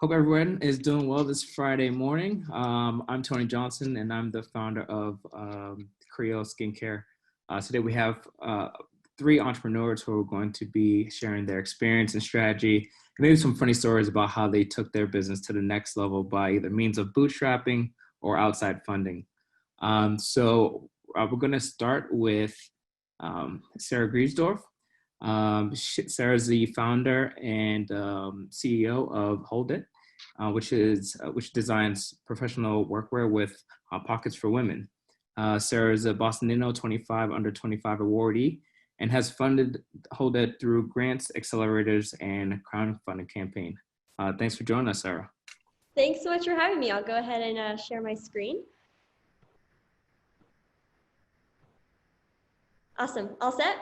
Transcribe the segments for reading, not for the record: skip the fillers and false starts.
Hope everyone is doing well this Friday morning. I'm Tony Johnson, and I'm the founder of Creole Skincare. Today we have three entrepreneurs who are going to be sharing their experience and strategy, and maybe some funny stories about how they took their business to the next level by either means of bootstrapping or outside funding. We're going to start with Sarah Griesdorf. Sarah's the founder and CEO of Hold It, which designs professional workwear with pockets for women. Sarah is a Bostonino 25 under 25 awardee and has funded Hold It through grants, accelerators, and crowdfunding campaign. Thanks for joining us, Sarah. Thanks so much for having me. I'll go ahead and share my screen. Awesome. All set?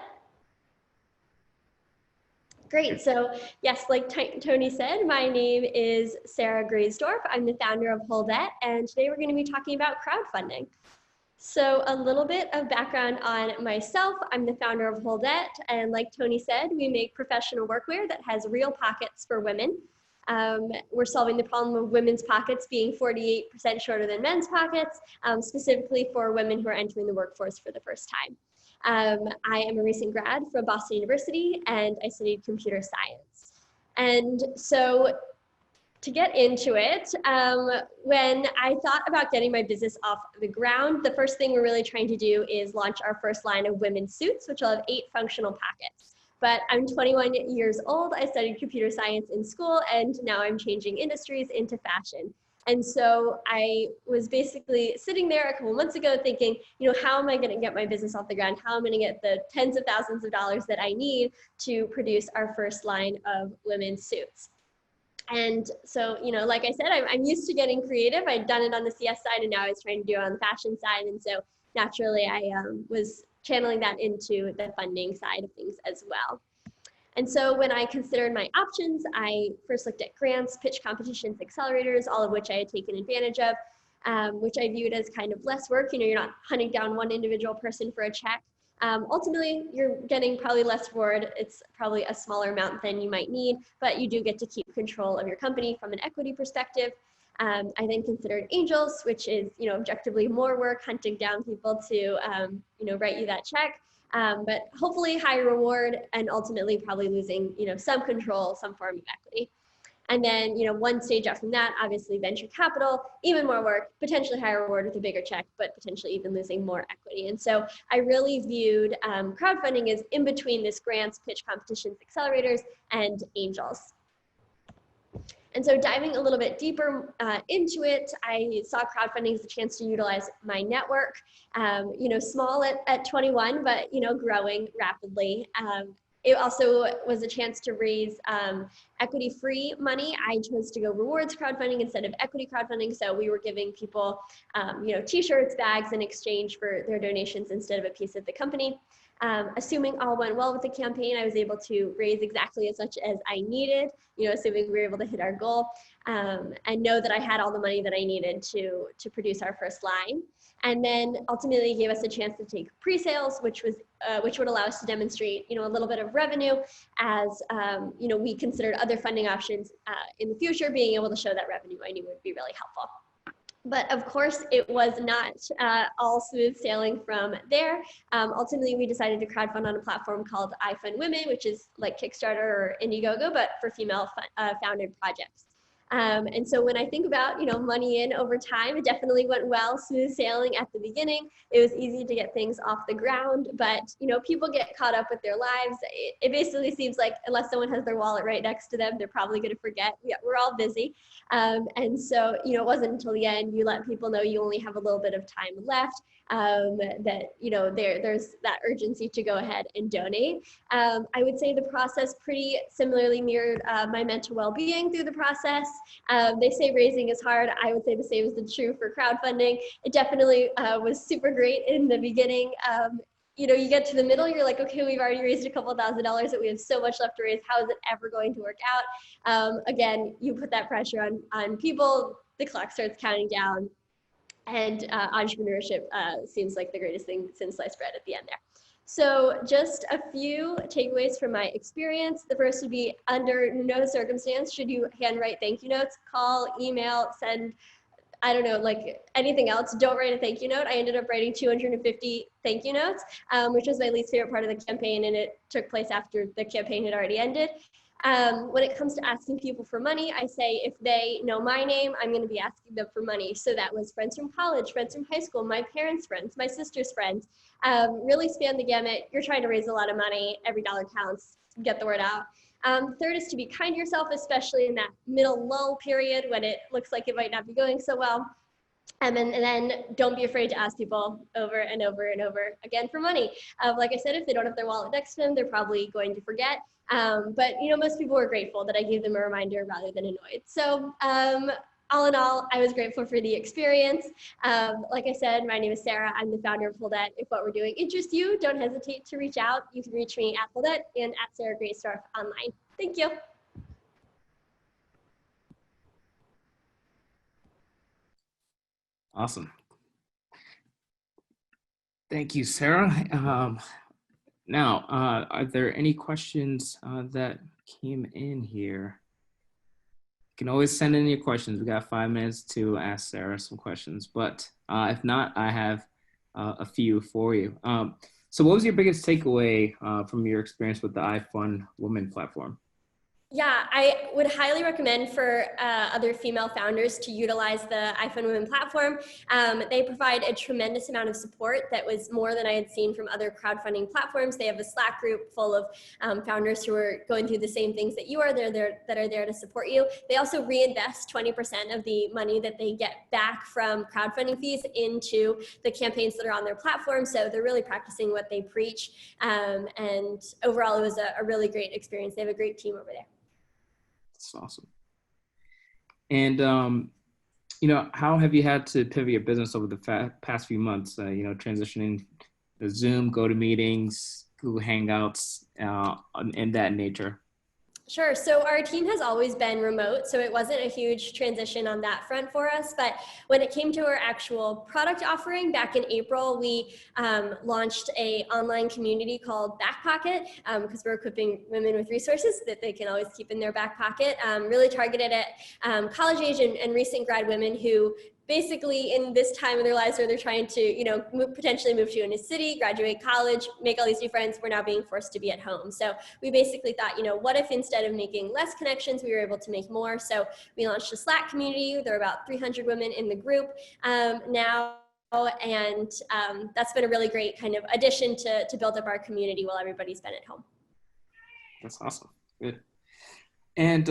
Great. So yes, like Tony said, my name is Sarah Griesdorf. I'm the founder of Hold It, and today we're going to be talking about crowdfunding. So a little bit of background on myself. I'm the founder of Hold It, and like Tony said, we make professional workwear that has real pockets for women. We're solving the problem of women's pockets being 48% shorter than men's pockets, specifically for women who are entering the workforce for the first time. I am a recent grad from Boston University, and I studied computer science. And so to get into it, when I thought about getting my business off the ground, the first thing we're really trying to do is launch our first line of women's suits, which will have 8 functional pockets. But I'm 21 years old. I studied computer science in school, and now I'm changing industries into fashion. And so I was basically sitting there a couple months ago thinking, how am I going to get my business off the ground? How am I going to get the tens of thousands of dollars that I need to produce our first line of women's suits? And so, like I said, I'm used to getting creative. I'd done it on the CS side, and now I was trying to do it on the fashion side. And so naturally, I was channeling that into the funding side of things as well. And so when I considered my options, I first looked at grants, pitch competitions, accelerators, all of which I had taken advantage of, which I viewed as kind of less work. You're not hunting down one individual person for a check. Ultimately, you're getting probably less reward. It's probably a smaller amount than you might need, but you do get to keep control of your company from an equity perspective. I then considered angels, which is, objectively more work, hunting down people to, write you that check. But hopefully higher reward, and ultimately probably losing, some control, some form of equity. And then, one stage up from that, obviously venture capital, even more work, potentially higher reward with a bigger check, but potentially even losing more equity. And so I really viewed crowdfunding as in between this grants, pitch competitions, accelerators, and angels. And so diving a little bit deeper into it, I saw crowdfunding as a chance to utilize my network, small at 21, but, growing rapidly. It also was a chance to raise equity-free money. I chose to go rewards crowdfunding instead of equity crowdfunding. So we were giving people, t-shirts, bags in exchange for their donations instead of a piece of the company. Assuming all went well with the campaign, I was able to raise exactly as much as I needed, assuming we were able to hit our goal, and know that I had all the money that I needed to produce our first line. And then ultimately gave us a chance to take pre-sales, which would allow us to demonstrate, a little bit of revenue as, we considered other funding options in the future. Being able to show that revenue, I knew would be really helpful. But of course, it was not all smooth sailing from there. Ultimately, we decided to crowdfund on a platform called I Fund Women, which is like Kickstarter or Indiegogo, but for female founded projects. And so when I think about, money in over time, it definitely went well, smooth sailing at the beginning. It was easy to get things off the ground, but, people get caught up with their lives. It basically seems like unless someone has their wallet right next to them, they're probably going to forget. We're all busy. And so, it wasn't until the end you let people know you only have a little bit of time left, that, there's that urgency to go ahead and donate. I would say the process pretty similarly mirrored my mental well-being through the process. They say raising is hard. I would say the same is true for crowdfunding. It definitely was super great in the beginning. You get to the middle, you're like, okay, we've already raised a couple $1,000s, but we have so much left to raise. How is it ever going to work out? Again, you put that pressure on people, the clock starts counting down, and entrepreneurship seems like the greatest thing since sliced bread at the end there. So just a few takeaways from my experience. The first would be, under no circumstance should you handwrite thank you notes, call, email, send, I don't know, like anything else. Don't write a thank you note. I ended up writing 250 thank you notes, which was my least favorite part of the campaign, and it took place after the campaign had already ended. When it comes to asking people for money, I say if they know my name, I'm going to be asking them for money. So that was friends from college, friends from high school, my parents' friends, my sister's friends. Really span the gamut. You're trying to raise a lot of money. Every dollar counts. Get the word out. Third is to be kind to yourself, especially in that middle lull period when it looks like it might not be going so well. And then don't be afraid to ask people over and over and over again for money. Like I said, if they don't have their wallet next to them, they're probably going to forget. But most people were grateful that I gave them a reminder rather than annoyed. So all in all, I was grateful for the experience. Like I said, my name is Sarah. I'm the founder of Holdet. If what we're doing interests you, don't hesitate to reach out. You can reach me at Holdet and at Sarah Graystorf online. Thank you. Awesome. Thank you, Sarah. Now, are there any questions that came in here? You can always send in your questions. We got 5 minutes to ask Sarah some questions, but if not, I have a few for you. So what was your biggest takeaway from your experience with the iFund Women platform? Yeah, I would highly recommend for other female founders to utilize the iFund Women platform. They provide a tremendous amount of support that was more than I had seen from other crowdfunding platforms. They have a Slack group full of founders who are going through the same things that you are. They're there, that are there to support you. They also reinvest 20% of the money that they get back from crowdfunding fees into the campaigns that are on their platform. So they're really practicing what they preach. And overall, it was a really great experience. They have a great team over there. That's awesome. And how have you had to pivot your business over the past few months? Transitioning the Zoom, GoToMeetings, Google Hangouts, and that nature. Sure. So our team has always been remote, so it wasn't a huge transition on that front for us. But when it came to our actual product offering back in April, we launched a online community called Back Pocket because we're equipping women with resources that they can always keep in their back pocket, really targeted at college age and recent grad women who basically in this time of their lives where they're trying to, potentially move to a new city, graduate college, make all these new friends, we're now being forced to be at home. So we basically thought, what if instead of making less connections, we were able to make more? So we launched a Slack community. There are about 300 women in the group now. And that's been a really great kind of addition to build up our community while everybody's been at home. That's awesome. Good. And,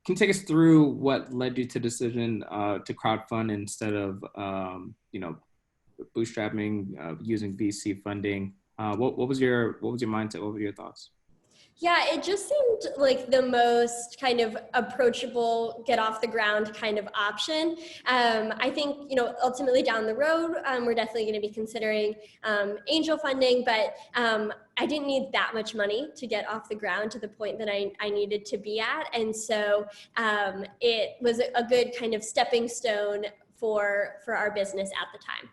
can you take us through what led you to the decision to crowdfund instead of, bootstrapping, using VC funding? What was your mindset? What were your thoughts? Yeah, it just seemed like the most kind of approachable, get off the ground kind of option. I think, ultimately down the road, we're definitely going to be considering angel funding, but I didn't need that much money to get off the ground to the point that I needed to be at. And so it was a good kind of stepping stone for our business at the time.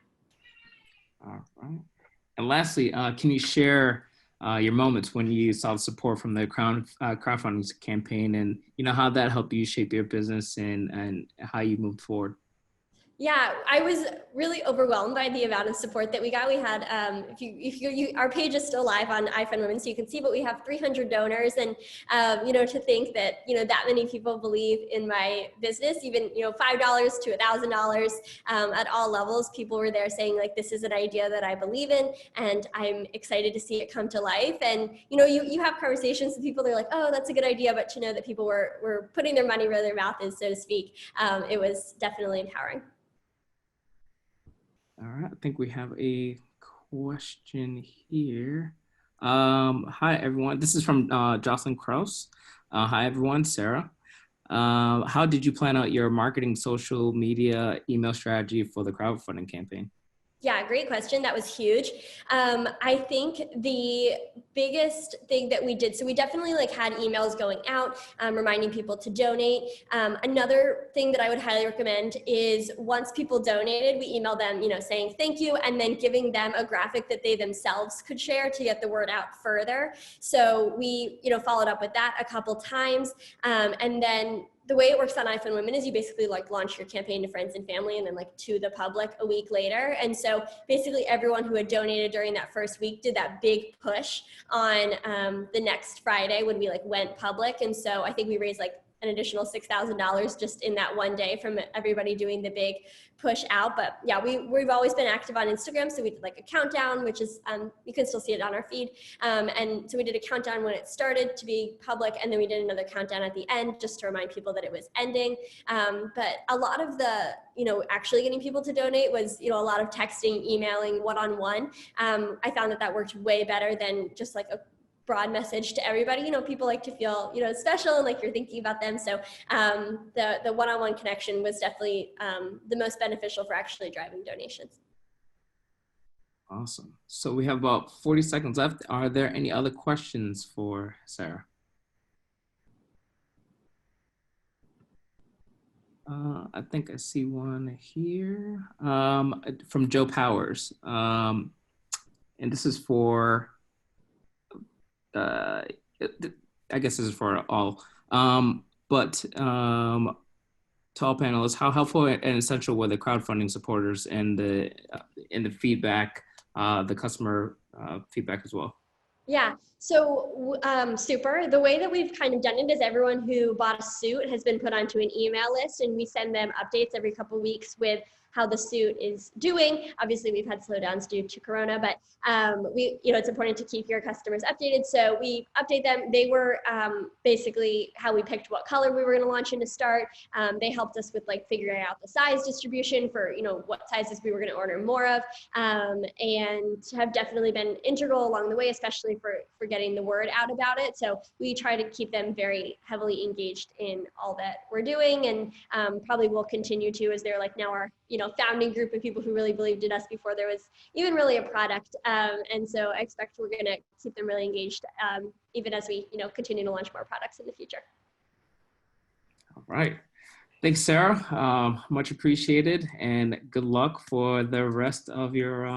All right. And lastly, can you share your moments when you saw the support from the crowdfunding campaign, and how that helped you shape your business and how you moved forward? Yeah, I was really overwhelmed by the amount of support that we got. We had, our page is still live on iFund Women, so you can see, but we have 300 donors, and to think that that many people believe in my business, even $5 to $1,000 at all levels, people were there saying like, this is an idea that I believe in, and I'm excited to see it come to life. And you have conversations with people, they're like, oh, that's a good idea, but to know that people were putting their money where their mouth is, so to speak, it was definitely empowering. All right, I think we have a question here. Hi, everyone. This is from Jocelyn Kraus. Hi, everyone. Sarah. How did you plan out your marketing, social media, email strategy for the crowdfunding campaign? Yeah, great question. That was huge. I think the biggest thing that we did, so we definitely like had emails going out, reminding people to donate. Another thing that I would highly recommend is once people donated, we email them, saying thank you, and then giving them a graphic that they themselves could share to get the word out further. So we, followed up with that a couple times, and then the way it works on iPhone Women is you basically like launch your campaign to friends and family and then like to the public a week later. And so basically everyone who had donated during that first week did that big push on the next Friday when we like went public. And so I think we raised like an additional $6,000 just in that one day from everybody doing the big push out. But yeah, we've always been active on Instagram. So we did like a countdown, which is, you can still see it on our feed. And so we did a countdown when it started to be public. And then we did another countdown at the end just to remind people that it was ending. But a lot of the, actually getting people to donate was, a lot of texting, emailing, one-on-one. I found that worked way better than just like a broad message to everybody. People like to feel, special and like you're thinking about them. So the one-on-one connection was definitely the most beneficial for actually driving donations. Awesome. So we have about 40 seconds left. Are there any other questions for Sarah? I think I see one here from Joe Powers. And this is for, I guess this is for all. But to all panelists, how helpful and essential were the crowdfunding supporters and the feedback, the customer feedback as well? Yeah, so super. The way that we've kind of done it is everyone who bought a suit has been put onto an email list, and we send them updates every couple of weeks with how the suit is doing. Obviously, we've had slowdowns due to Corona, but it's important to keep your customers updated. So we update them. They were basically how we picked what color we were going to launch in to start. They helped us with like figuring out the size distribution for what sizes we were going to order more of, and have definitely been integral along the way, especially for getting the word out about it. So we try to keep them very heavily engaged in all that we're doing, and probably will continue to, as they're like now our founding group of people who really believed in us before there was even really a product. And so I expect we're going to keep them really engaged, even as we continue to launch more products in the future. All right. Thanks, Sarah. Much appreciated, and good luck for the rest of your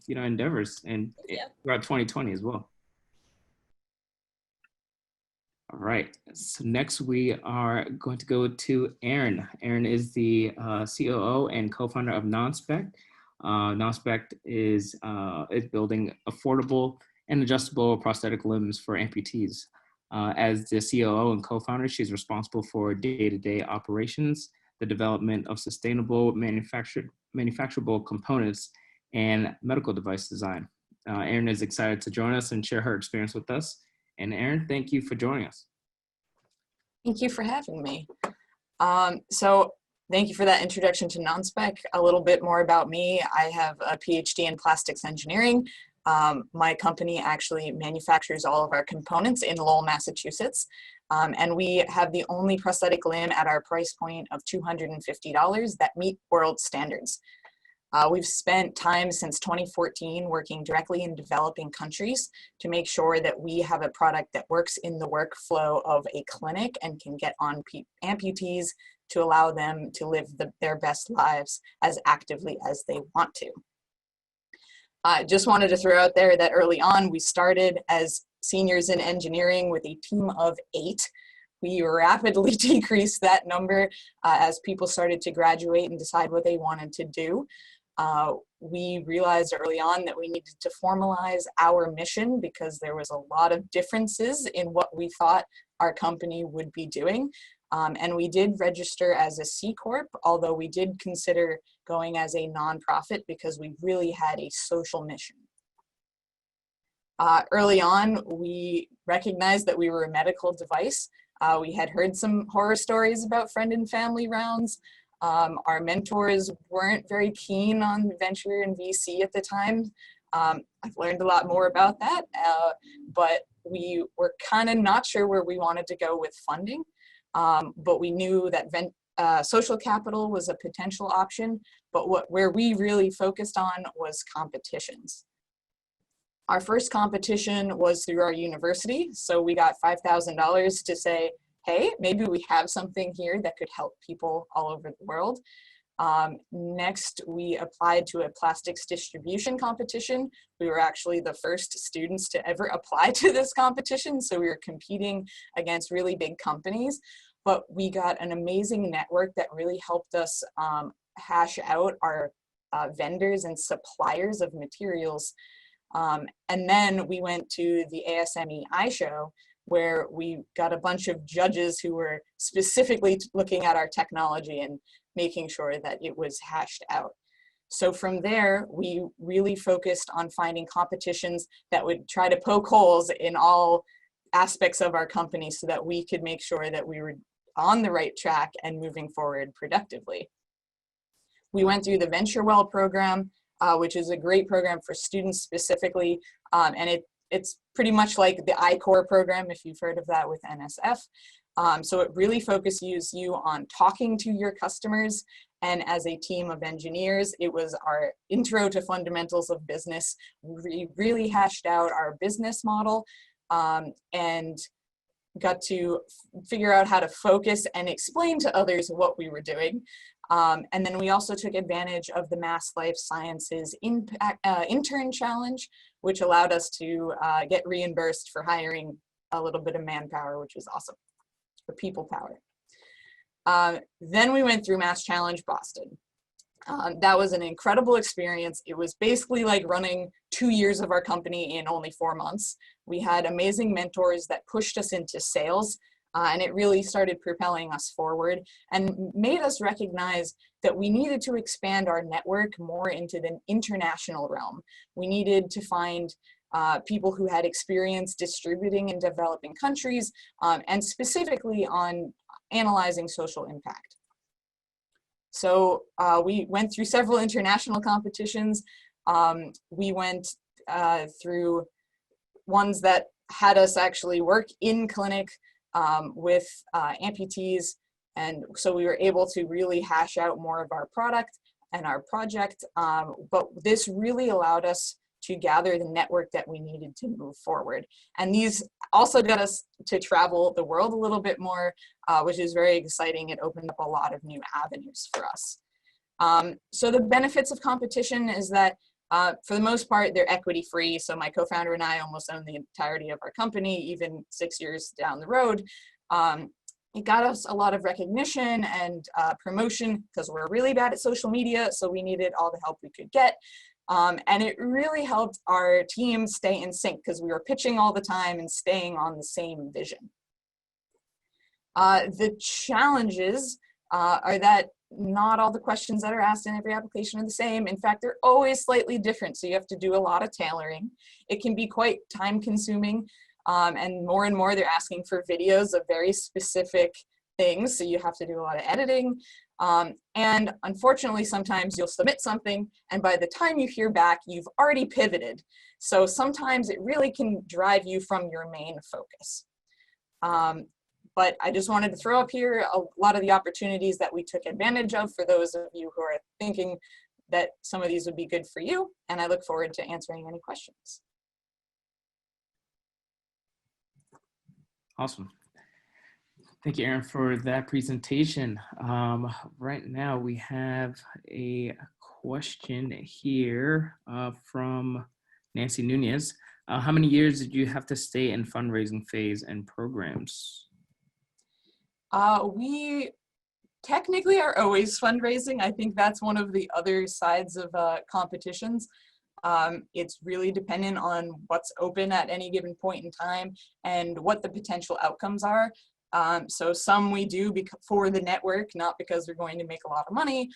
endeavors and throughout 2020 as well. All right, so next we are going to go to Aaron. Aaron is the COO and co-founder of NonSpect. NonSpect is building affordable and adjustable prosthetic limbs for amputees. As the COO and co-founder, she's responsible for day-to-day operations, the development of sustainable manufacturable components, and medical device design. Aaron is excited to join us and share her experience with us. And Aaron, thank you for joining us. Thank you for having me. So thank you for that introduction to NonSpec. A little bit more about me. I have a PhD in plastics engineering. My company actually manufactures all of our components in Lowell, Massachusetts. And we have the only prosthetic limb at our price point of $250 that meet world standards. We've spent time since 2014 working directly in developing countries to make sure that we have a product that works in the workflow of a clinic and can get on amputees to allow them to live their best lives as actively as they want to. I just wanted to throw out there that early on we started as seniors in engineering with a team of 8. We rapidly decreased that number as people started to graduate and decide what they wanted to do. We realized early on that we needed to formalize our mission because there was a lot of differences in what we thought our company would be doing. And we did register as a C Corp, although we did consider going as a nonprofit because we really had a social mission. Early on, we recognized that we were a medical device. We had heard some horror stories about friend and family rounds. Our mentors weren't very keen on venture and VC at the time. I've learned a lot more about that, but we were kind of not sure where we wanted to go with funding. But we knew that social capital was a potential option, but where we really focused on was competitions. Our first competition was through our university. So we got $5,000 to say, hey, maybe we have something here that could help people all over the world. Next, we applied to a plastics distribution competition. We were actually the first students to ever apply to this competition. So we were competing against really big companies, but we got an amazing network that really helped us hash out our vendors and suppliers of materials. And then we went to the ASME show, where we got a bunch of judges who were specifically looking at our technology and making sure that it was hashed out. So from there, we really focused on finding competitions that would try to poke holes in all aspects of our company so that we could make sure that we were on the right track and moving forward productively. We went through the Venture Well program, which is a great program for students specifically, and it's pretty much like the I-Core program, if you've heard of that with NSF. So it really focuses you on talking to your customers, and as a team of engineers, it was our intro to fundamentals of business. We really hashed out our business model and got to figure out how to focus and explain to others what we were doing. And then we also took advantage of the Mass Life Sciences Intern Challenge, which allowed us to get reimbursed for hiring a little bit of manpower, which was awesome, or people power. Then we went through Mass Challenge Boston. That was an incredible experience. It was basically like running 2 years of our company in only 4 months. We had amazing mentors that pushed us into sales, and it really started propelling us forward and made us recognize that we needed to expand our network more into the international realm. We needed to find people who had experience distributing in developing countries, and specifically on analyzing social impact. So we went through several international competitions. We went through ones that had us actually work in clinic with amputees, and so we were able to really hash out more of our product and our project, but this really allowed us to gather the network that we needed to move forward. And these also got us to travel the world a little bit more, which is very exciting. It opened up a lot of new avenues for us. So the benefits of competition is that for the most part, they're equity free. So my co-founder and I almost own the entirety of our company, even 6 years down the road. It got us a lot of recognition and promotion because we're really bad at social media. So we needed all the help we could get. And it really helped our team stay in sync because we were pitching all the time and staying on the same vision. The challenges are that not all the questions that are asked in every application are the same. In fact, they're always slightly different. So you have to do a lot of tailoring. It can be quite time consuming. And more they're asking for videos of very specific things. So you have to do a lot of editing. And unfortunately, sometimes you'll submit something and by the time you hear back, you've already pivoted. So sometimes it really can drive you from your main focus. But I just wanted to throw up here a lot of the opportunities that we took advantage of for those of you who are thinking that some of these would be good for you. And I look forward to answering any questions. Awesome. Thank you, Erin, for that presentation. Right now we have a question here from Nancy Nunez. How many years did you have to stay in fundraising phase and programs? We technically are always fundraising. I think that's one of the other sides of competitions. It's really dependent on what's open at any given point in time and what the potential outcomes are. So some we do for the network, not because we're going to make a lot of money.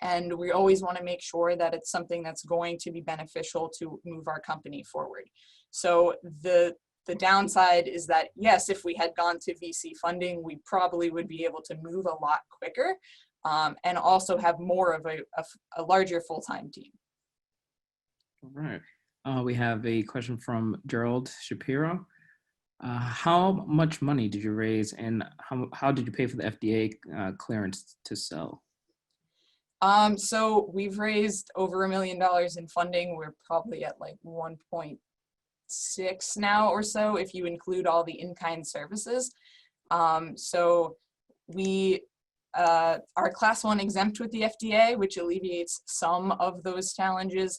And we always want to make sure that it's something that's going to be beneficial to move our company forward. So the downside is that, yes, if we had gone to VC funding, we probably would be able to move a lot quicker and also have more of a larger full-time team. All right. We have a question from Gerald Shapiro. How much money did you raise, and how did you pay for the FDA clearance to sell? So we've raised over $1 million in funding. We're probably at like 1.6 now or so if you include all the in-kind services. So we are class 1 exempt with the FDA, which alleviates some of those challenges.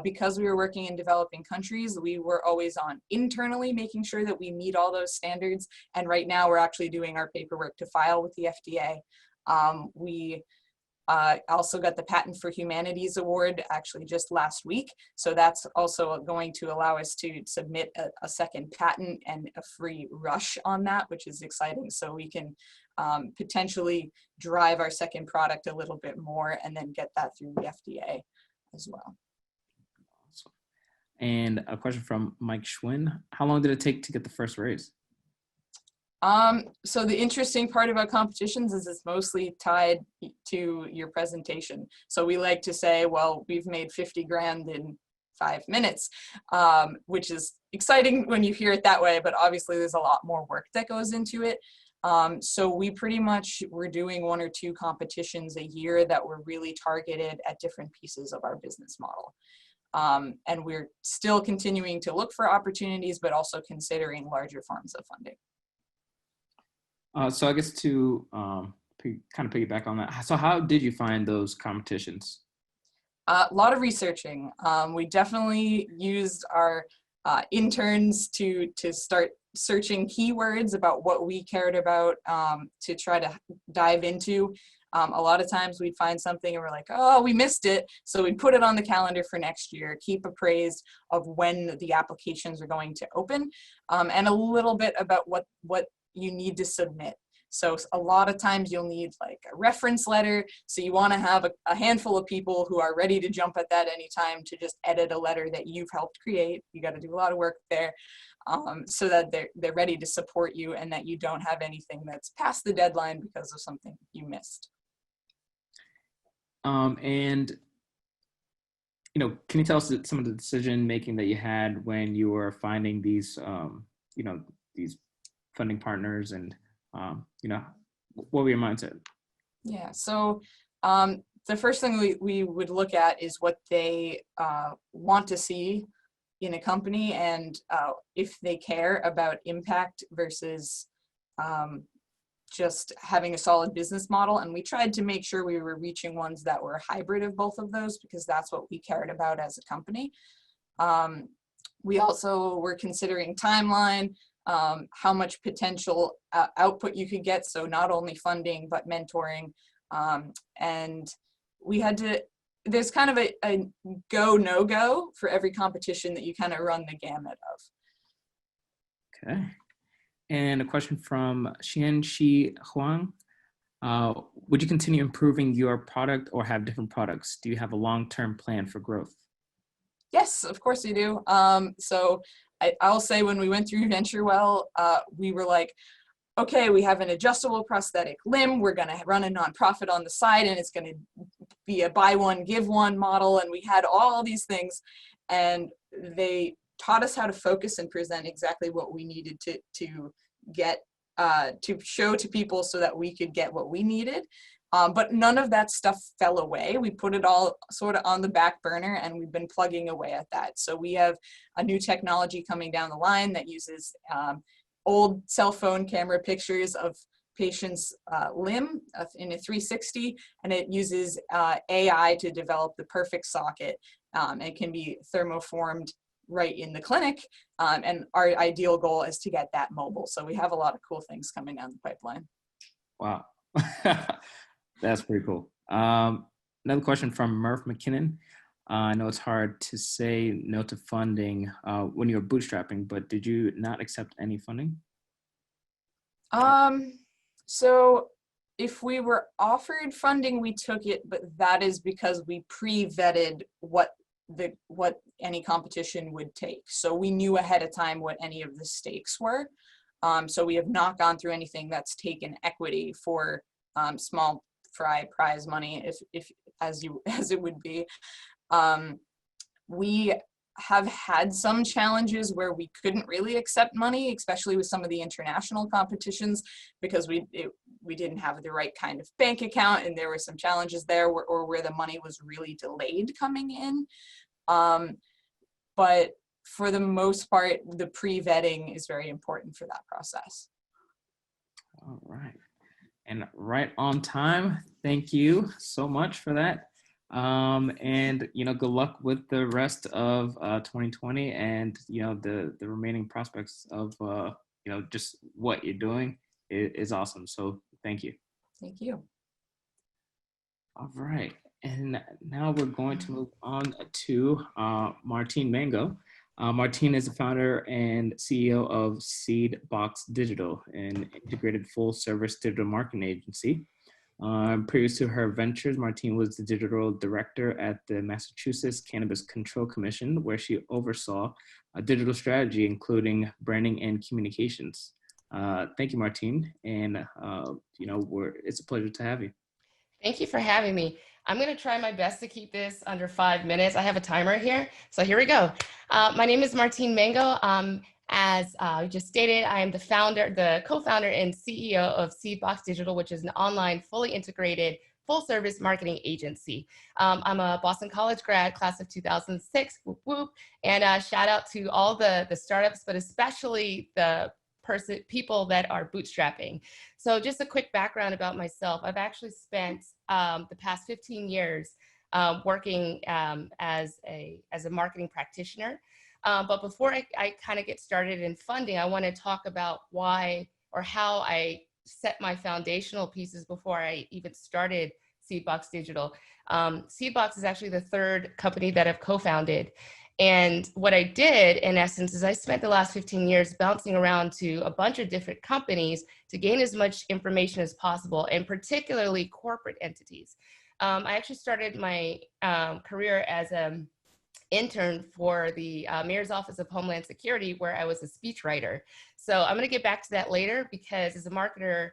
Because we were working in developing countries, we were always on internally making sure that we meet all those standards. And right now we're actually doing our paperwork to file with the FDA. We also got the Patent for Humanities Award actually just last week. So that's also going to allow us to submit a second patent and a free rush on that, which is exciting. So we can potentially drive our second product a little bit more and then get that through the FDA as well. And a question from Mike Schwinn. How long did it take to get the first raise? So the interesting part about competitions is it's mostly tied to your presentation. So we like to say, well, we've made 50 grand in 5 minutes, which is exciting when you hear it that way, but obviously there's a lot more work that goes into it. So we pretty much were doing 1 or 2 competitions a year that were really targeted at different pieces of our business model. And we're still continuing to look for opportunities, but also considering larger forms of funding. So I guess to kind of piggyback on that, so how did you find those competitions? A lot of researching. We definitely used our interns to start searching keywords about what we cared about to try to dive into. A lot of times we'd find something and we're like, oh, we missed it. So we'd put it on the calendar for next year, keep appraised of when the applications are going to open, and a little bit about what you need to submit. So a lot of times you'll need like a reference letter. So you want to have a handful of people who are ready to jump at that anytime to just edit a letter that you've helped create. You got to do a lot of work there so that they're ready to support you and that you don't have anything that's past the deadline because of something you missed. And can you tell us some of the decision making that you had when you were finding these, these funding partners, and what were your mindset? Yeah, so the first thing we would look at is what they want to see in a company, and if they care about impact versus just having a solid business model. And we tried to make sure we were reaching ones that were a hybrid of both of those, because that's what we cared about as a company. We also were considering timeline, how much potential output you could get. So not only funding, but mentoring. And we had to, there's kind of a go, no go for every competition that you kind of run the gamut of. Okay. And a question from Xianxi Huang. Would you continue improving your product or have different products? Do you have a long-term plan for growth? Yes, of course we do. So I'll say when we went through VentureWell, we were like, okay, we have an adjustable prosthetic limb. We're going to run a nonprofit on the side, and it's going to be a buy one, give one model. And we had all these things, and they taught us how to focus and present exactly what we needed to get, to show to people so that we could get what we needed. But none of that stuff fell away. We put it all sort of on the back burner, and we've been plugging away at that. So we have a new technology coming down the line that uses old cell phone camera pictures of patients' limb in a 360, and it uses AI to develop the perfect socket. It can be thermoformed right in the clinic, and our ideal goal is to get that mobile. So we have a lot of cool things coming down the pipeline. Wow. That's pretty cool. Another question from Murph McKinnon. I know it's hard to say no to funding when you're bootstrapping, but did you not accept any funding? So if we were offered funding, we took it, but that is because we pre-vetted what any competition would take. So we knew ahead of time what any of the stakes were. So we have not gone through anything that's taken equity for small fry prize money, if as it would be. We have had some challenges where we couldn't really accept money, especially with some of the international competitions, because we didn't have the right kind of bank account, and there were some challenges there where the money was really delayed coming in. But for the most part, the pre-vetting is very important for that process. All right. And right on time. Thank you so much for that. And good luck with the rest of 2020 and the remaining prospects of just what you're doing is awesome. So thank you. Thank you. All right. And now we're going to move on to Martine Mango. Martine is the founder and CEO of Seedbox Digital, an integrated full-service digital marketing agency. Previous to her ventures, Martine was the digital director at the Massachusetts Cannabis Control Commission, where she oversaw a digital strategy, including branding and communications. Thank you, Martine. And, it's a pleasure to have you. Thank you for having me. I'm going to try my best to keep this under 5 minutes. I have a timer here, so here we go. My name is Martine Mango. As you just stated, I am the co-founder and CEO of Seedbox Digital, which is an online, fully integrated, full-service marketing agency. I'm a Boston College grad, class of 2006, whoop, whoop, and shout out to all the startups, but especially the people that are bootstrapping. So just a quick background about myself. I've actually spent the past 15 years working as a marketing practitioner. But before I kind of get started in funding, I want to talk about why or how I set my foundational pieces before I even started Seedbox Digital. Seedbox is actually the third company that I've co-founded. And what I did, in essence, is I spent the last 15 years bouncing around to a bunch of different companies to gain as much information as possible, and particularly corporate entities. I actually started my career as an intern for the Mayor's Office of Homeland Security, where I was a speechwriter. So I'm going to get back to that later, because as a marketer,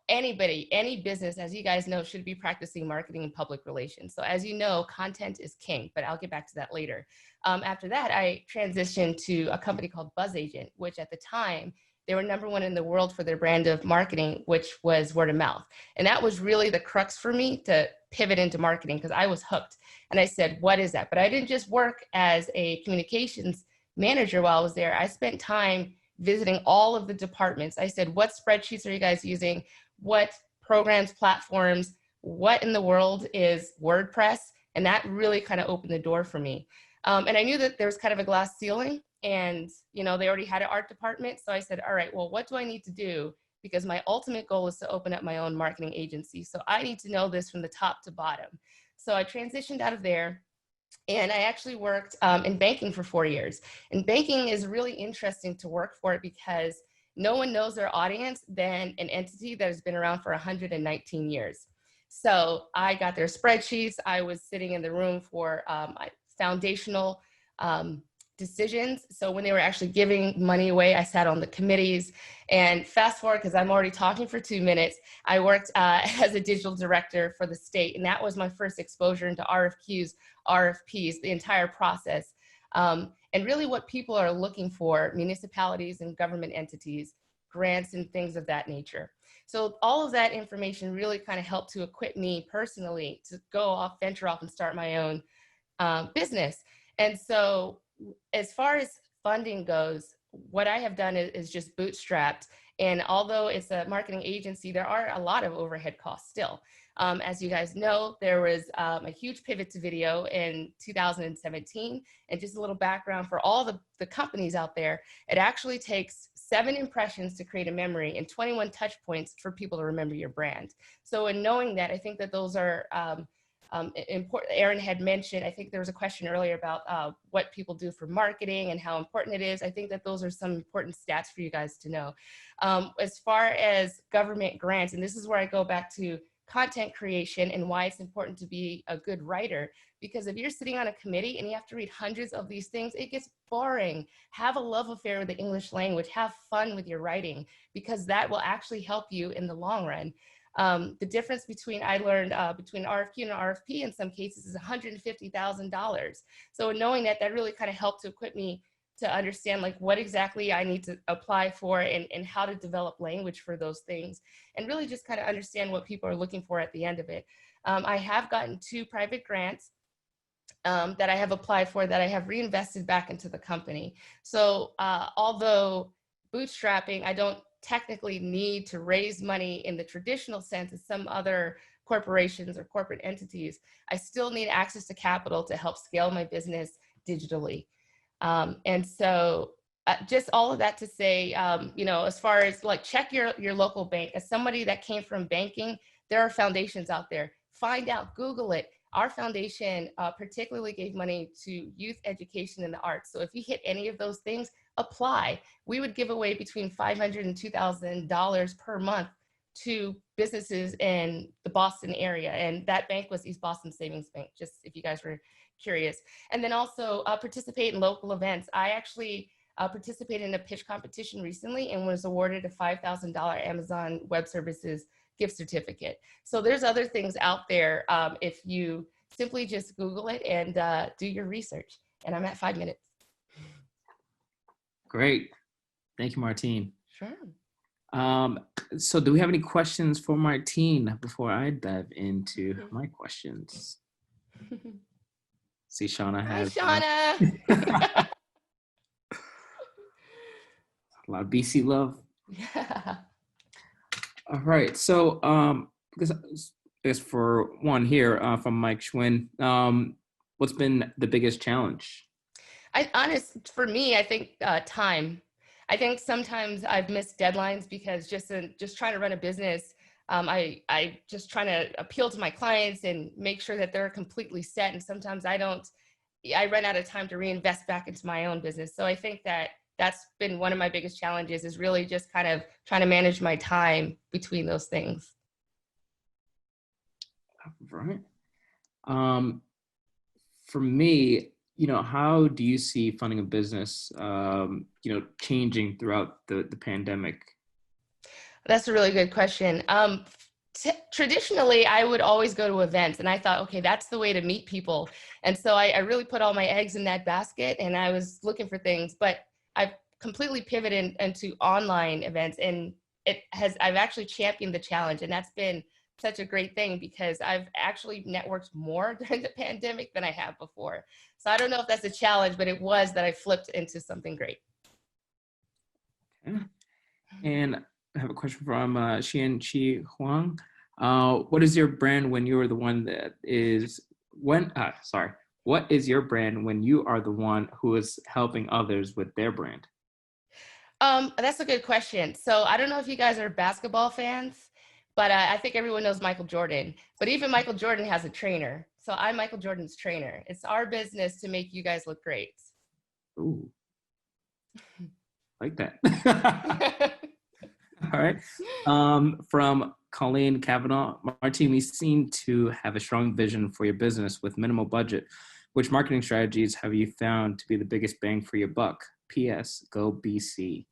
any business, as you guys know, should be practicing marketing and public relations. So as you know, content is king, but I'll get back to that later. After that, I transitioned to a company called Buzz Agent, which at the time, they were #1 in the world for their brand of marketing, which was word of mouth. And that was really the crux for me to pivot into marketing, because I was hooked. And I said, what is that? But I didn't just work as a communications manager while I was there. I spent time visiting all of the departments. I said, what spreadsheets are you guys using? What programs, platforms, what in the world is WordPress? And that really kind of opened the door for me. And I knew that there was kind of a glass ceiling, and they already had an art department. So I said, all right, well, what do I need to do? Because my ultimate goal is to open up my own marketing agency. So I need to know this from the top to bottom. So I transitioned out of there. And I actually worked in banking for 4 years. And banking is really interesting to work for it, because no one knows their audience than an entity that has been around for 119 years. So I got their spreadsheets. I was sitting in the room for foundational decisions. So when they were actually giving money away, I sat on the committees. And fast forward, because I'm already talking for 2 minutes, I worked as a digital director for the state. And that was my first exposure into RFQs, RFPs, the entire process. And really what people are looking for, municipalities and government entities, grants and things of that nature. So all of that information really kind of helped to equip me personally to venture off and start my own business. And so as far as funding goes, what I have done is just bootstrapped. And although it's a marketing agency, there are a lot of overhead costs still. As you guys know, there was a huge pivot to video in 2017. And just a little background for all the companies out there, it actually takes 7 impressions to create a memory and 21 touch points for people to remember your brand. So in knowing that, I think that those are important. Aaron had mentioned, I think there was a question earlier about what people do for marketing and how important it is. I think that those are some important stats for you guys to know. As far as government grants, and this is where I go back to content creation and why it's important to be a good writer, because if you're sitting on a committee and you have to read hundreds of these things, it gets boring. Have a love affair with the English language, have fun with your writing, because that will actually help you in the long run. The difference I learned between RFQ and RFP in some cases is $150,000. So knowing that, that really kind of helped to equip me to understand like what exactly I need to apply for and how to develop language for those things, and really just kind of understand what people are looking for at the end of it. I have gotten 2 private grants that I have applied for that I have reinvested back into the company. So although bootstrapping, I don't technically need to raise money in the traditional sense as some other corporations or corporate entities, I still need access to capital to help scale my business digitally. And so just all of that to say, you know, as far as like check your local bank. As somebody that came from banking, there are foundations out there. Find out, Google it. Our foundation particularly gave money to youth education and the arts. So if you hit any of those things, apply. We would give away between $500 and $2,000 per month to businesses in the Boston area. And that bank was East Boston Savings Bank, just if you guys were curious. And then also participate in local events. I actually participated in a pitch competition recently and was awarded a $5,000 Amazon Web Services gift certificate. So there's other things out there if you simply just Google it and do your research. And I'm at 5 minutes. Great. Thank you, Martine. Sure. So do we have any questions for Martine before I dive into my questions? See, Shauna has. Hi, Shauna. A lot of BC love. Yeah. All right. So, because for one here from Mike Schwinn, what's been the biggest challenge? For me, I think time. I think sometimes I've missed deadlines because just trying to run a business, I just trying to appeal to my clients and make sure that they're completely set. And sometimes I run out of time to reinvest back into my own business. So I think that's been one of my biggest challenges, is really just kind of trying to manage my time between those things. Right. For me, you know, how do you see funding a business, you know, changing throughout the pandemic? That's a really good question. Traditionally, I would always go to events, and I thought, okay, that's the way to meet people. And so I really put all my eggs in that basket, and I was looking for things, but I've completely pivoted into online events, and I've actually championed the challenge, and that's been such a great thing because I've actually networked more during the pandemic than I have before. So I don't know if that's a challenge, but it was that I flipped into something great. Okay. And I have a question from Xian Huang. What is your brand when you are the one that is what is your brand when you are the one who is helping others with their brand? That's a good question. So I don't know if you guys are basketball fans, but I think everyone knows Michael Jordan. But even Michael Jordan has a trainer. So I'm Michael Jordan's trainer. It's our business to make you guys look great. Ooh, like that. All right. From Colleen Kavanaugh, Martine, we seem to have a strong vision for your business with minimal budget. Which marketing strategies have you found to be the biggest bang for your buck? P.S. Go BC.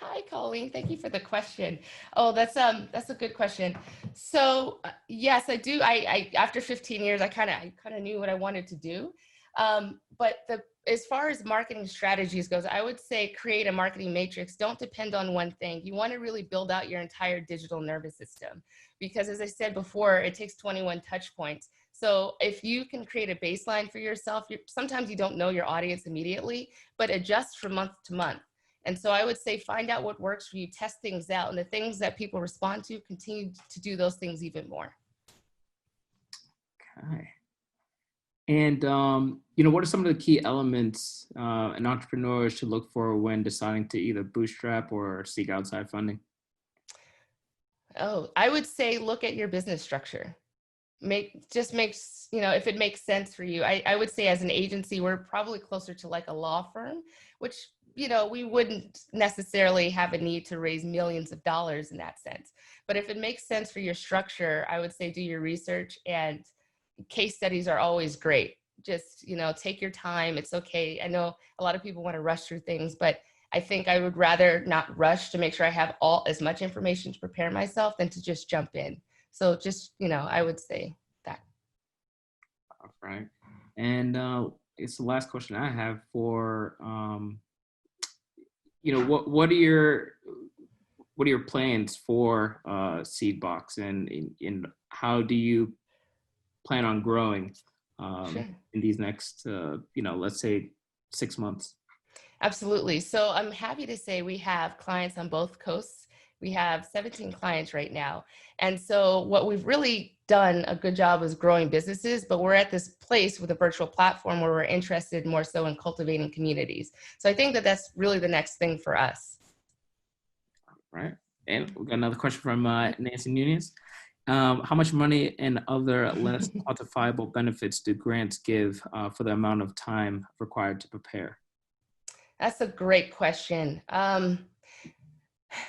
Hi, Colleen. Thank you for the question. Oh, that's a good question. So yes, I do. I after 15 years, I kind of knew what I wanted to do. But as far as marketing strategies goes, I would say create a marketing matrix. Don't depend on one thing. You want to really build out your entire digital nervous system, because as I said before, it takes 21 touch points. So if you can create a baseline for yourself, sometimes you don't know your audience immediately, but adjust from month to month. And so I would say find out what works for you, test things out, and the things that people respond to, continue to do those things even more. Okay. And, you know, what are some of the key elements an entrepreneur should look for when deciding to either bootstrap or seek outside funding? Oh, I would say look at your business structure. If it makes sense for you. I would say as an agency, we're probably closer to like a law firm, which, you know, we wouldn't necessarily have a need to raise millions of dollars in that sense. But if it makes sense for your structure, I would say do your research, and case studies are always great. Just, you know, take your time. It's okay. I know a lot of people want to rush through things, but I think I would rather not rush to make sure I have as much information to prepare myself than to just jump in. So just, I would say that. All right. And it's the last question I have for, what are your plans for Seedbox, and how do you plan on growing Sure. in these next, let's say 6 months? Absolutely. So I'm happy to say we have clients on both coasts. We have 17 clients right now. And so what we've really done a good job is growing businesses, but we're at this place with a virtual platform where we're interested more so in cultivating communities. So I think that that's really the next thing for us. Right. And we got another question from Nancy Nunez. How much money and other less quantifiable benefits do grants give for the amount of time required to prepare? That's a great question.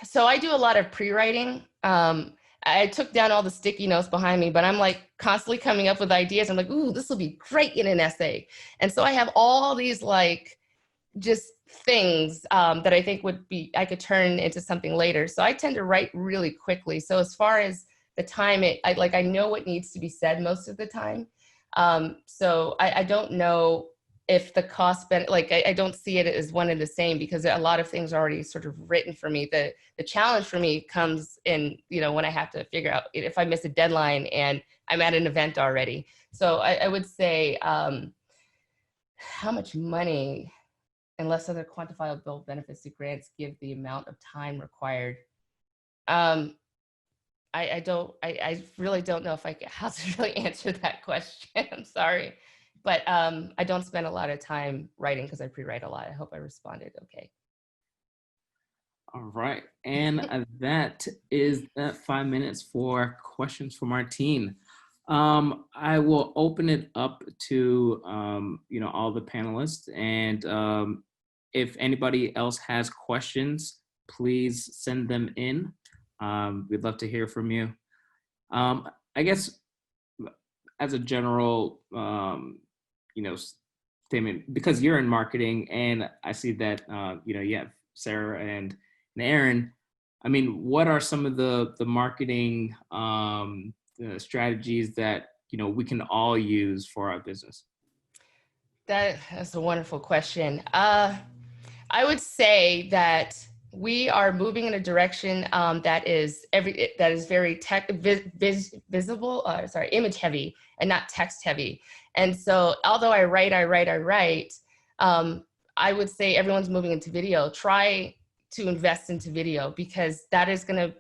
So I do a lot of pre-writing. I took down all the sticky notes behind me, but I'm like constantly coming up with ideas. I'm like, ooh, this will be great in an essay. And so I have all these like just things that I think I could turn into something later. So I tend to write really quickly. So as far as the time, I know what needs to be said most of the time. So I don't know if the cost, I don't see it as one and the same, because a lot of things are already sort of written for me. The challenge for me comes in, when I have to figure out if I miss a deadline and I'm at an event already. So I would say how much money, unless other quantifiable benefits to grants give the amount of time required. I really don't know how to really answer that question. I'm sorry. But I don't spend a lot of time writing because I pre-write a lot. I hope I responded okay. All right. And that is that 5 minutes for questions for Martine. I will open it up to, all the panelists. And if anybody else has questions, please send them in. We'd love to hear from you. I guess as a general, statement, because you're in marketing, and I see that, you have Sarah and Aaron. I mean, what are some of the marketing strategies that, we can all use for our business? That's a wonderful question. I would say that we are moving in a direction that is very image heavy and not text heavy. And so, although I write, I would say everyone's moving into video. Try to invest into video, because that is going to,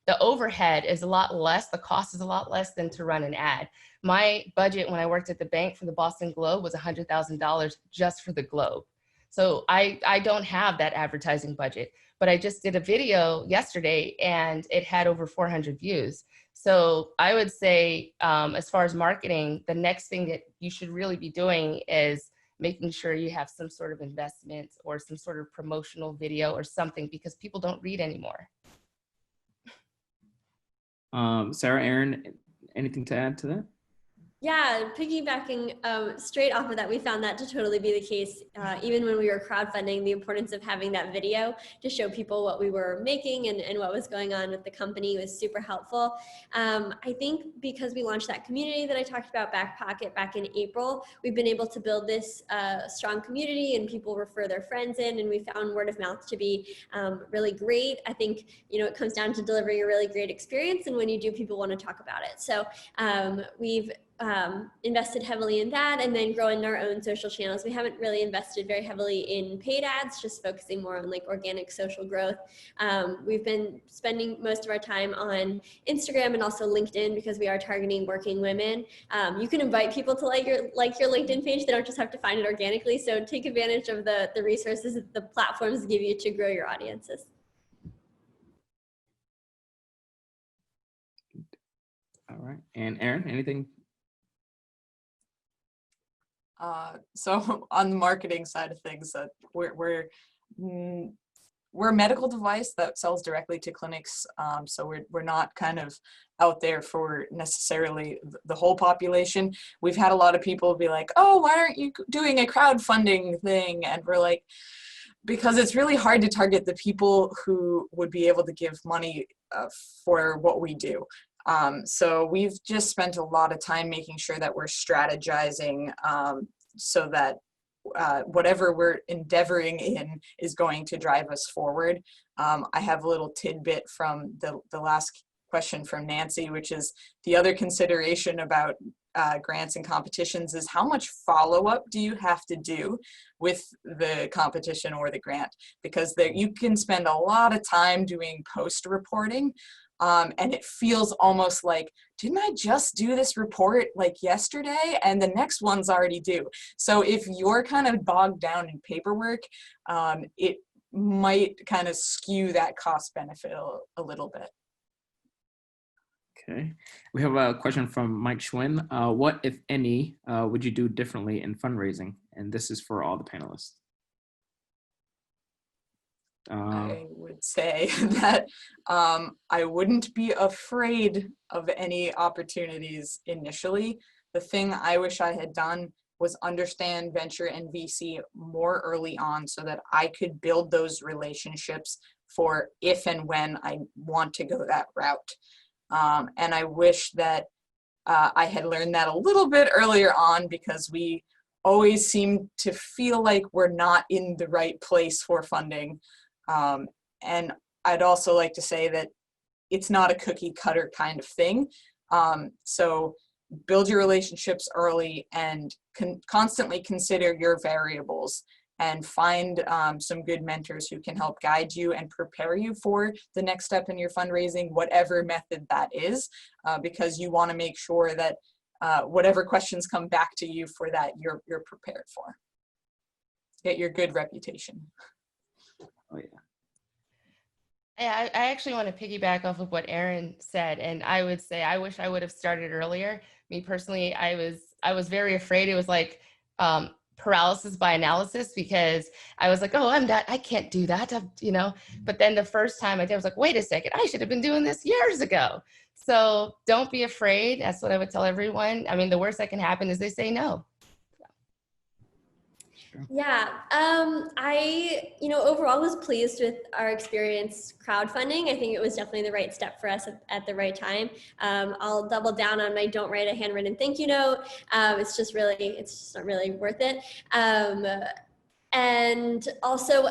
the overhead is a lot less. The cost is a lot less than to run an ad. My budget when I worked at the bank for the Boston Globe was $100,000 just for the Globe. So I don't have that advertising budget, but I just did a video yesterday and it had over 400 views. So I would say, as far as marketing, the next thing that you should really be doing is making sure you have some sort of investment or some sort of promotional video or something, because people don't read anymore. Sarah, Aaron, anything to add to that? Yeah, piggybacking straight off of that, we found that to totally be the case. Even when we were crowdfunding, the importance of having that video to show people what we were making and what was going on with the company was super helpful. I think because we launched that community that I talked about, Back Pocket, back in April, we've been able to build this strong community, and people refer their friends in, and we found word of mouth to be really great. I think, it comes down to delivering a really great experience, and when you do, people want to talk about it. So we've invested heavily in that, and then growing our own social channels. We haven't really invested very heavily in paid ads, just focusing more on like organic social growth. We've been spending most of our time on Instagram and also LinkedIn, because we are targeting working women. You can invite people to like your LinkedIn page. They don't just have to find it organically. So take advantage of the resources that the platforms give you to grow your audiences. All right. And Aaron, anything? So on the marketing side of things, we're a medical device that sells directly to clinics. So we're not kind of out there for necessarily the whole population. We've had a lot of people be like, oh, why aren't you doing a crowdfunding thing? And we're like, because it's really hard to target the people who would be able to give money for what we do. So we've just spent a lot of time making sure that we're strategizing so that whatever we're endeavoring in is going to drive us forward. I have a little tidbit from the last question from Nancy, which is the other consideration about grants and competitions is how much follow-up do you have to do with the competition or the grant? Because you can spend a lot of time doing post-reporting, and it feels almost like, didn't I just do this report like yesterday? And the next one's already due. So if you're kind of bogged down in paperwork, it might kind of skew that cost benefit a little bit. Okay, we have a question from Mike Schwinn. What, if any, would you do differently in fundraising? And this is for all the panelists. I would say that I wouldn't be afraid of any opportunities initially. The thing I wish I had done was understand venture and VC more early on so that I could build those relationships for if and when I want to go that route. And I wish that I had learned that a little bit earlier on, because we always seem to feel like we're not in the right place for funding. And I'd also like to say that it's not a cookie cutter kind of thing. So build your relationships early and constantly consider your variables, and find some good mentors who can help guide you and prepare you for the next step in your fundraising, whatever method that is, because you want to make sure that whatever questions come back to you for that, you're prepared for. Get your good reputation. Oh yeah. Yeah, I actually want to piggyback off of what Erin said, and I would say I wish I would have started earlier. Me personally, I was very afraid. It was like paralysis by analysis, because I was like, oh, I can't do that, you know. But then the first time I did, I was like, wait a second, I should have been doing this years ago. So don't be afraid. That's what I would tell everyone. I mean, the worst that can happen is they say no. Yeah, overall was pleased with our experience crowdfunding. I think it was definitely the right step for us at the right time. I'll double down on my don't write a handwritten thank you note. It's just not really worth it. And also,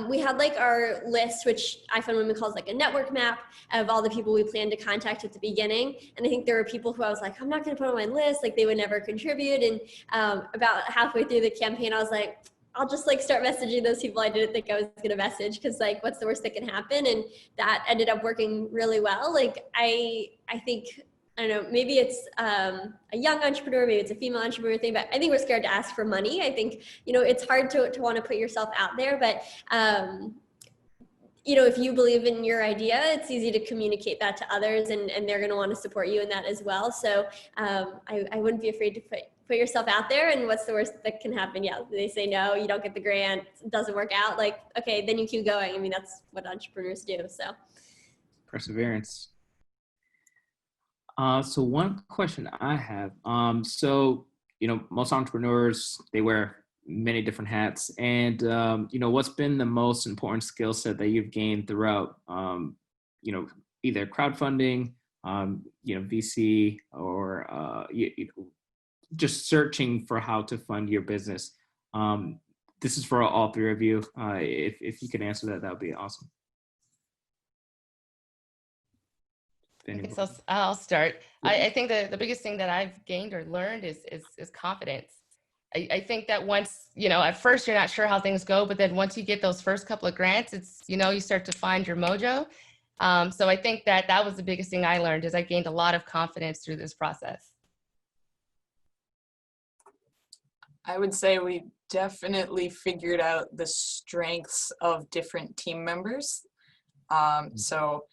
we had like our list, which iFund Women calls like a network map of all the people we planned to contact at the beginning. And I think there were people who I was like, I'm not going to put on my list, like they would never contribute. And about halfway through the campaign, I was like, I'll just like start messaging those people I didn't think I was going to message, because like, what's the worst that can happen? And that ended up working really well. Like I think, I don't know, maybe it's a young entrepreneur, maybe it's a female entrepreneur thing, but I think we're scared to ask for money. I think, it's hard to want to put yourself out there, but, if you believe in your idea, it's easy to communicate that to others, and they're going to want to support you in that as well. So I wouldn't be afraid to put yourself out there. And what's the worst that can happen? Yeah, they say no, you don't get the grant, it doesn't work out. Like, okay, then you keep going. I mean, that's what entrepreneurs do. So Perseverance. So one question I have, most entrepreneurs, they wear many different hats, and, what's been the most important skill set that you've gained throughout, either crowdfunding, VC, or, just searching for how to fund your business? This is for all three of you. If you could answer that, that would be awesome. Okay, so I'll start. I think the biggest thing that I've gained or learned is confidence. I think that once, at first you're not sure how things go, but then once you get those first couple of grants, it's, you start to find your mojo. So I think that was the biggest thing I learned, is I gained a lot of confidence through this process. I would say we definitely figured out the strengths of different team members. So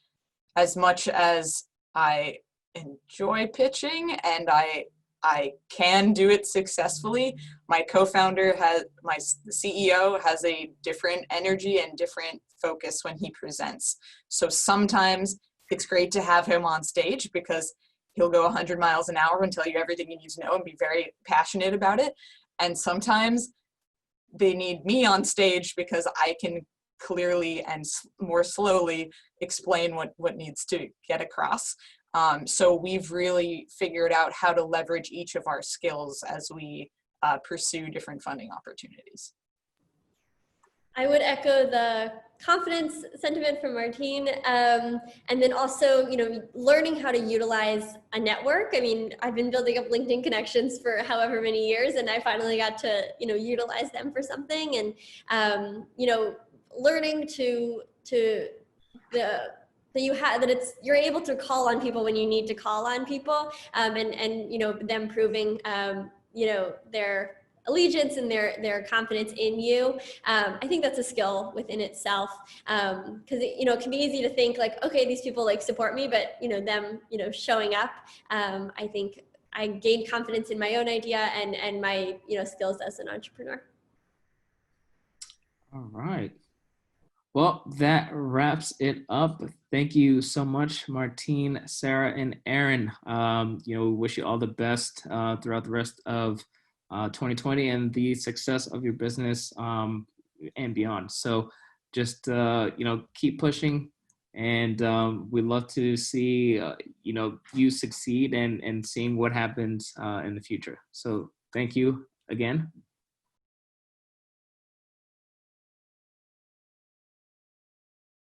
as much as I enjoy pitching and I can do it successfully, my co-founder the CEO has a different energy and different focus when he presents. So sometimes it's great to have him on stage, because he'll go 100 miles an hour and tell you everything you need to know and be very passionate about it. And sometimes they need me on stage because I can clearly and more slowly explain what needs to get across. So we've really figured out how to leverage each of our skills as we pursue different funding opportunities. I would echo the confidence sentiment from Martine, and then also, learning how to utilize a network. I mean, I've been building up LinkedIn connections for however many years, and I finally got to, utilize them for something. And learning to you're able to call on people when you need to call on people, and them proving their allegiance and their confidence in you. I think that's a skill within itself, because it can be easy to think like, okay, these people like support me, but them showing up. I think I gained confidence in my own idea and my skills as an entrepreneur. All right. Well, that wraps it up. Thank you so much, Martine, Sarah, and Aaron. We wish you all the best throughout the rest of 2020 and the success of your business and beyond. So just, keep pushing, and we'd love to see, you succeed and seeing what happens in the future. So thank you again.